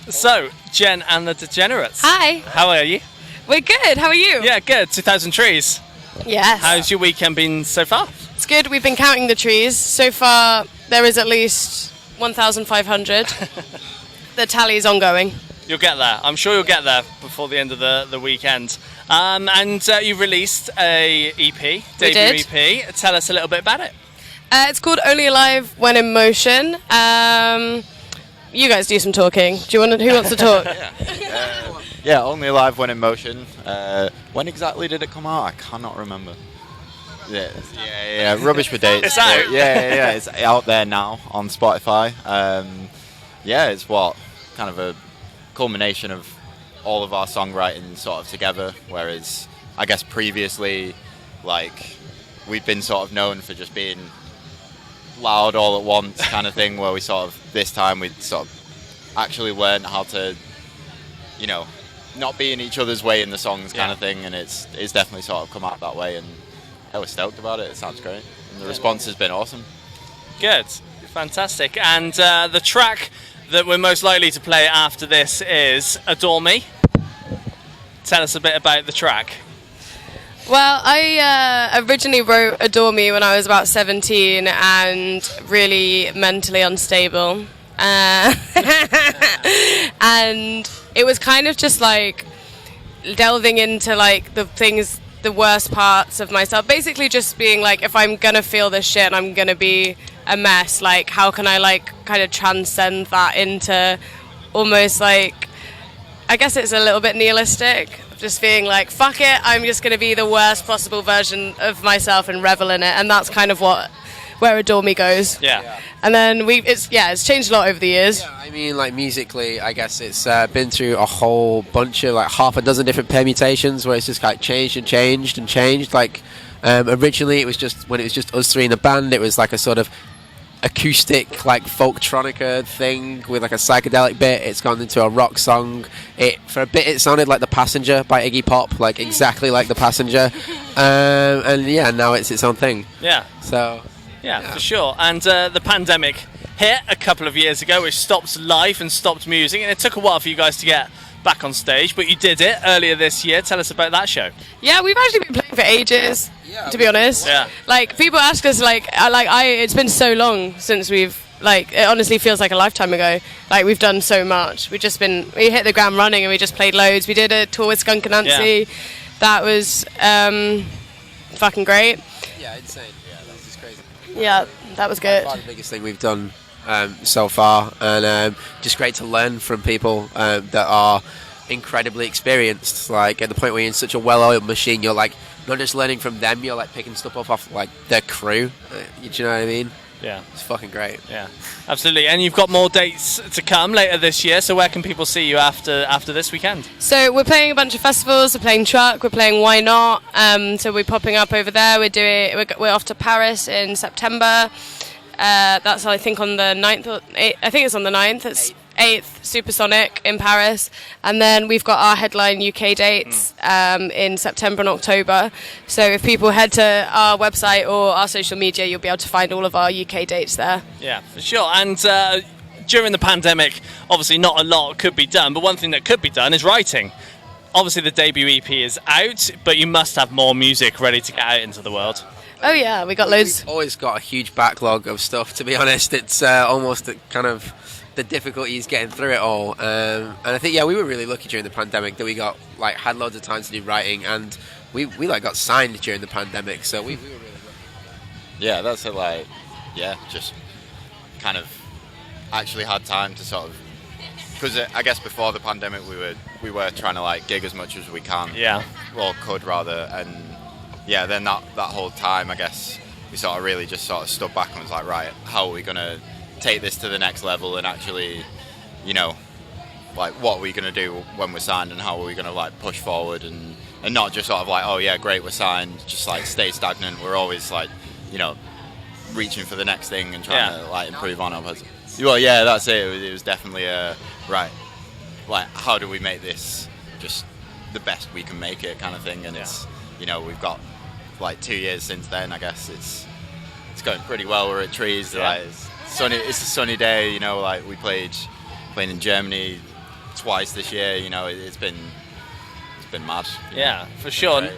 So, Gen and the Degenerates. Hi. How are you? We're good. How are you? Yeah, good. 2,000 trees. Yes. How's your weekend been so far? It's good. We've been counting the trees. So far, there is at least 1,500. The tally is ongoing. You'll get there. I'm sure you'll get there before the end of the weekend. And you released a EP, debut EP. Tell us a little bit about it. It's called Only Alive When in Motion. You guys do some talking. Who wants to talk? Yeah, Only Alive When in Motion. When exactly did it come out? I cannot remember. Yeah. Rubbish with dates. It's out. Yeah. It's out there now on Spotify. It's kind of a culmination of all of our songwriting sort of together. Whereas I guess previously, we've been sort of known for just being loud all at once kind of thing. Where we this time we sort of actually learned how to, not be in each other's way in the songs kind of thing, and it's definitely sort of come out that way, and I was stoked about it. It sounds great, and the response has been awesome. Good, fantastic. And the track that we're most likely to play after this is Adore Me. Tell us a bit about the track. Well, I originally wrote Adore Me when I was about 17 and really mentally unstable. And it was kind of just delving into the worst parts of myself. Basically just being if I'm gonna feel this shit and I'm gonna be a mess, how can I kind of transcend that into almost I guess it's a little bit nihilistic. Just being fuck it, I'm just gonna be the worst possible version of myself and revel in it, and that's kind of where Adore Me goes. Yeah. And then it's changed a lot over the years. Yeah, I mean, musically, I guess it's been through a whole bunch of half a dozen different permutations where it's just changed and changed and changed. Originally, it was just when it was just us three in the band, it was a sort of acoustic folktronica thing with a psychedelic bit. It's gone into a rock song. For a bit it sounded like The Passenger by Iggy Pop, exactly like The Passenger. Now it's its own thing. Yeah. So Yeah, for sure. And the pandemic hit a couple of years ago, which stopped life and stopped music, and it took a while for you guys to get back on stage, but you did it earlier this year. Tell us about that show. Yeah, we've actually been playing for ages, to be honest. Yeah. People ask us, it's been so long since we've, it honestly feels like a lifetime ago. We've done so much. We hit the ground running and we just played loads. We did a tour with Skunk Anansi. Yeah. That was fucking great. Yeah, insane. Yeah, that was just crazy. Yeah, that was good. The biggest thing we've done so far, and just great to learn from people that are incredibly experienced. At the point where you're in such a well-oiled machine, you're not just learning from them, you're picking stuff up off their crew. Do you know what I mean? Yeah, it's fucking great. Yeah, absolutely. And you've got more dates to come later this year. So where can people see you after this weekend? So we're playing a bunch of festivals. We're playing Truck. We're playing Why Not. So we're popping up over there. We're off to Paris in September. That's I think on the 9th. I think it's on the 9th. It's 8th, Supersonic in Paris, and then we've got our headline UK dates in September and October. So if people head to our website or our social media, you'll be able to find all of our UK dates there. Yeah, for sure. And during the pandemic, obviously not a lot could be done, but one thing that could be done is writing. Obviously the debut EP is out, but you must have more music ready to get out into the world. Oh yeah, we got loads. We've always got a huge backlog of stuff, to be honest. It's almost kind of the difficulties getting through it all, and I think we were really lucky during the pandemic that we got had loads of time to do writing, and we got signed during the pandemic, so we were really lucky. Yeah, that's it. Just kind of actually had time to sort of, because I guess before the pandemic we were trying to gig as much as we can. Yeah. Or could rather, and then that whole time I guess we sort of really just sort of stood back and was right, how are we gonna take this to the next level, and actually, what are we going to do when we're signed, and how are we going to push forward, and not just sort of oh yeah, great, we're signed, just stay stagnant. We're always reaching for the next thing and trying to improve on it. Well, yeah, that's it. It was definitely how do we make this just the best we can make it kind of thing, and it's we've got 2 years since then. I guess it's going pretty well. We're at Trees. It's sunny. It's a sunny day. We played in Germany twice this year. You know, it's been mad. you know. Yeah, for sure. Great.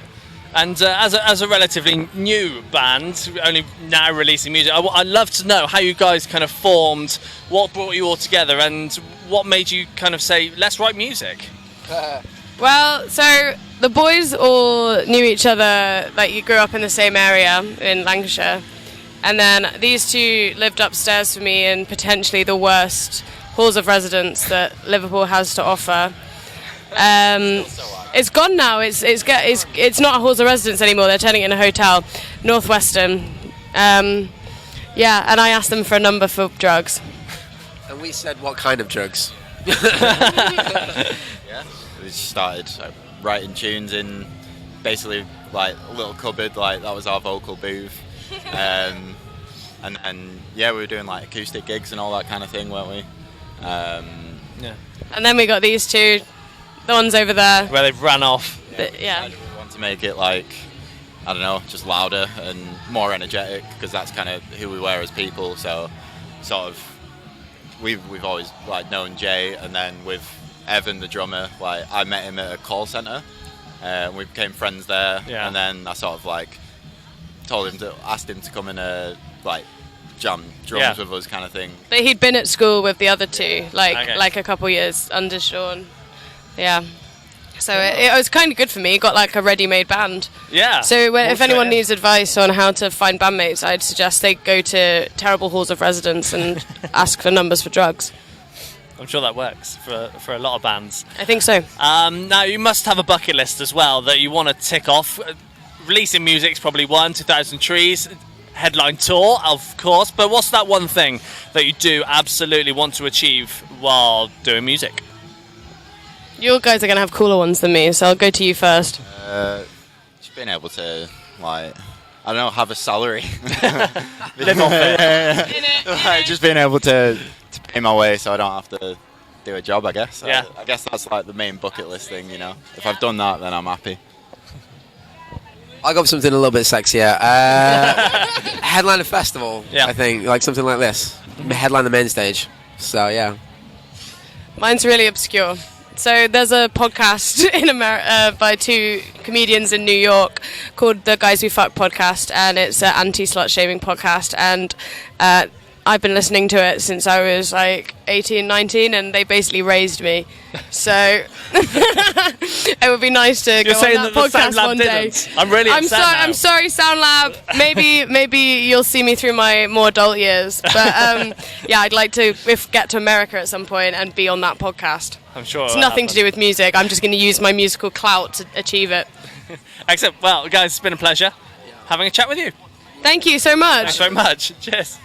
And as a relatively new band, only now releasing music, I'd love to know how you guys kind of formed, what brought you all together, and what made you kind of say, let's write music? Well, so the boys all knew each other, like you grew up in the same area in Lancashire, and then these two lived upstairs from me in potentially the worst halls of residence that Liverpool has to offer. It's gone now. It's not a halls of residence anymore. They're turning it into a hotel, Northwestern. Yeah, and I asked them for a number for drugs. And we said, what kind of drugs? Yeah, we just started writing tunes in basically like a little cupboard, like that was our vocal booth. And yeah, we were doing like acoustic gigs and all that kind of thing, weren't we? Yeah. And then we got these two, the ones over there. Where they've run off. Yeah. We want to make it like, I don't know, just louder and more energetic, because that's kind of who we were as people. So sort of we've always like known Jay, and then with Evan, the drummer, like I met him at a call centre, and we became friends there. Yeah. And then I sort of like asked him to come and like jam drums with us, kind of thing. But he'd been at school with the other two, Okay. like a couple years under Sean. Yeah. So it was kind of good for me. Got like a ready-made band. Yeah. So if Well, anyone fair. needs advice on how to find bandmates, I'd suggest they go to terrible halls of residence and ask for numbers for drugs. I'm sure that works for a lot of bands. I think so. Now, you must have a bucket list as well that you want to tick off. Releasing music's probably one, 2,000 Trees, headline tour, of course. But what's that one thing that you do absolutely want to achieve while doing music? You guys are going to have cooler ones than me, so I'll go to you first. Just being able to like, I don't know, have a salary. Live off it. Like, just being able to pay my way so I don't have to do a job, I guess. Yeah. I guess that's like the main bucket list thing, you know. If I've done that, then I'm happy. I'll go for something a little bit sexier. Headline a festival, Yeah. I think, like something like this. Headline the main stage. So, yeah. Mine's really obscure. So there's a podcast in America by two comedians in New York called the Guys We Fuck podcast, and it's an anti-slut shaming podcast, and I've been listening to it since I was like 18, 19, and they basically raised me. So it would be nice to go on saying that that the podcast SoundLab one day. didn't? I'm really upset now. I'm sorry, SoundLab. Maybe you'll see me through my more adult years. But yeah, I'd like to get to America at some point and be on that podcast. I'm sure It's nothing to do with music. I'm just going to use my musical clout to achieve it. Except, well, guys, it's been a pleasure having a chat with you. Thank you so much. Thanks very much. Cheers.